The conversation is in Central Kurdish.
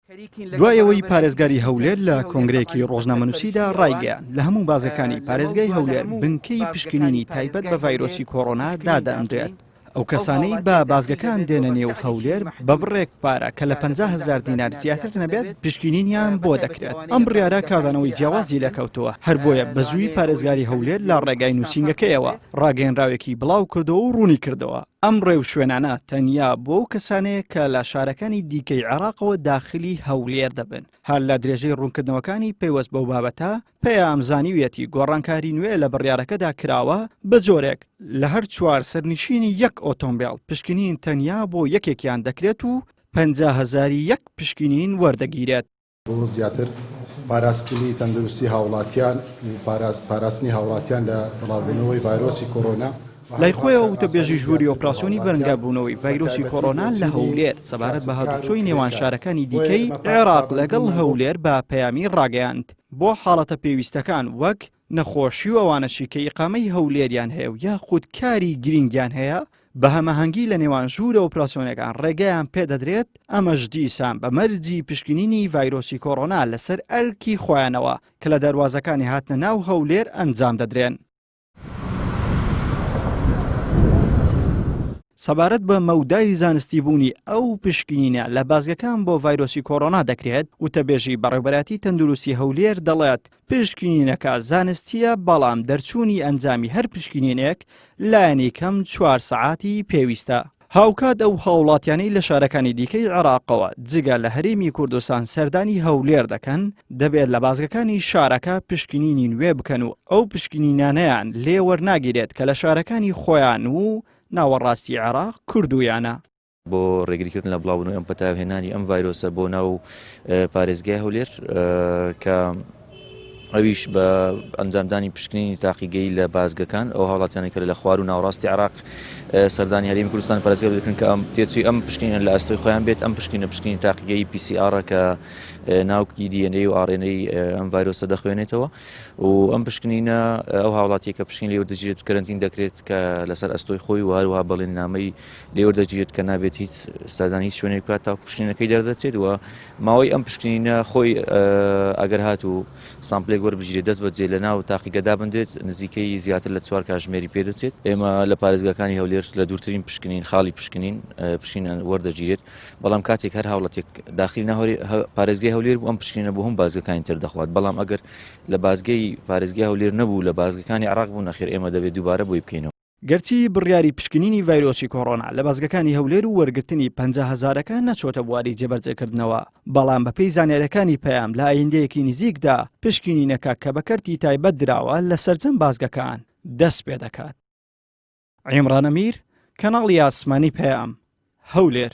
دوایەوەی پارێزگاری هەولێر لە کۆنگرێکی ڕۆژنامەنووسیدا ڕایگەیان لە هەموو بازەکانی پارێزگای هەولێر بنکەی پشکنینی تایبەت بە ڤایرۆسی کۆڕۆنا دادەنرێت. ئەو کەسانەی بە بازگەکان دێنە نێو هەولێر بە بڕێک پارە کە لە 50,000 دینار زیاتر نەبێت پشکنینیان بۆ دەکرێت. ئەم بڕیارە کاردانەوەی جیاوازی لەکەوتووە، هەر بۆیە بەزووی پارێزگاری هەولێر لە ڕێگای نووسینگەکەیەوە ڕاگەیەنراوێکی بڵاو کردەوە و ڕوونی کردەوە. ئەم ڕێو شوێنانە تەنیا بۆ کەسانەیە کە لە شارەکانی دیکەی عێراقەوە داخلی هەولێر دەبن. هەر لە درێژەی ڕوونکردنەوەکانی پەیوەست بەو بابەتە پێیا ئەمزانیویەتی گۆڕانکاری نوێ لە بڕیارەکەدا کراوە بە جۆرێک لە هەر 4 سەرنشینی یەک ئۆتۆمبیل پشکنین تەنیا بۆ یەکێکیان دەکرێت و 50,000 یەک پشکنین وەردەگیرێت. بۆ زیاتر پاراستنی تەندروستی هاوڵاتیان و پاراستنی هاوڵاتیان لە بڵاوبوونەوەی ڤایرۆسی کۆڕۆنا لای خۆیەوە وتەبێژی ژووری ئۆپراسیۆنی بەرەنگابوونەوەی ڤایرۆسی کۆڕۆنا لە هەولێر سەبارەت بە هاتوچۆی نێوان شارەکانی دیکەی عێراق لەگەڵ هەولێر بە پەیامی ڕاگەیاند بۆ حاڵەتە پێویستەکان وەک نەخۆشی و ئەوانەشی کە ئیقامەی هەولێریان هەیە و یاخود کاری گرنگیان هەیە بە هەمەهەنگی لە نێوان ژوورە ئۆپراسیۆنەکان ڕێگەیان پێدەدرێت ئەمەش دیسان بە مەرجی پشکنینی ڤایرۆسی کۆڕۆنا لەسەر ئەرکی خۆیانەوە کە لە دەواازەکانی هاتنە ناو هەولێر ئەنجام دەدرێن. سەبارەت بە مەودای زانستی بوونی ئەو پشکنینە لە بازگەکان بۆ ڤایرۆسی کۆڕۆنا دەکرێت وتەبێژی بەڕێوەبەراتی تەندروستی هەولێر دەڵێت پشکنینەکە زانستیە بەڵام دەرچوونی ئەنجامی هەر پشکنینێک لایەنی کەم 4 سەعاتی پێویستە. هاوکات ئەو هاوڵاتیانەی لە شارەکانی دیکەی عێراقەوە جگە لە هەرێمی کوردستان سەردانی هەولێر دەکەن دەبێت لە بازگەکانی شارەکە پشکنینی نوێ بکەن و ئەو پشکنینانەیان لێ وەرناگیرێت کە لە شارەکانی خۆیان و ناوەڕاستی عێراق کردویانە. بۆ ڕێگریکردن لە بڵاوبوونەوەی ئەم پەتاوهێنانی ئەم ڤایرۆسە بۆ ناو پارێزگای هەولێر کە ئەویش بە ئەنجامدانی پشکنینی تاقیگەی لە بازگەکان ئەو هاوڵاتیانی کە لە خوار و ناوەڕاستی عێراق سەردانی هەرێمی کوردستان پارێزگای دەکەن کە ئەم تێچووی ئەم پشکنینە لە ئەستۆی خۆیان بێت ئەم پشکنینی تاقیگەی PCR کە ناوکی DNA و RNA ئەم ڤایرۆسە دەخوێنێتەوە و ئەم پشکنینە ئەو هاوڵاتی کە پشکنین لێوەردەگیرێت کەرەنتین دەکرێت کە لەسەر ئەستۆی خۆی و هەروەها بەڵێننامەی لێوەردەگیرێت کە نابێت هیچ سەردانی هیچ شوێنێک بکات تاکو پشکنینەکەی دەردەچێت و ماوەی ئەم پشکنینە خۆی ئەگەر هات و سامپلێک وەربژێت دەست بەجێ لە ناو تاقیگەدا بندێت نزیکەی زیاتر لە 4 کاتژمێری پێدەچێت. ئێمە لە پارێزگاکانی هەولێر لە دوورترین پشکنین خاڵی پشکنین وەردەگیرێت بەڵام کاتێک هەر هاوڵاتێک داخلی ناهۆری پارێزگای هەولێر بوو ئەم پشکنینە بۆ هەم بازگەکانی تر دەخوات بەڵام ئەگەر لە بازگەی پارێزگای هەولێر نەبوو لە بازگەکانی عێراق بوو نەخێر ئێمە دەبێت دووبارە بۆی بکەینەوە. گەرچی بڕیاری پشکنینی ڤایرۆسی کۆڕۆنا لە بازگەکانی هەولێر و وەرگرتنی 50,000ەکە نەچۆتە بواری جێبەرجێکردنەوە بەڵام بەپێی زانیاریەکانی پەیام لە ئایندەیەکی نزیکدا پشکنینەکە کە بەکەرتی تایبەت دراوە لە سەرجەم بازگەکان دەست پێ دەکات. عیمران ئەمیر، کەناڵی ئاسمانی پەیام، هەولێر.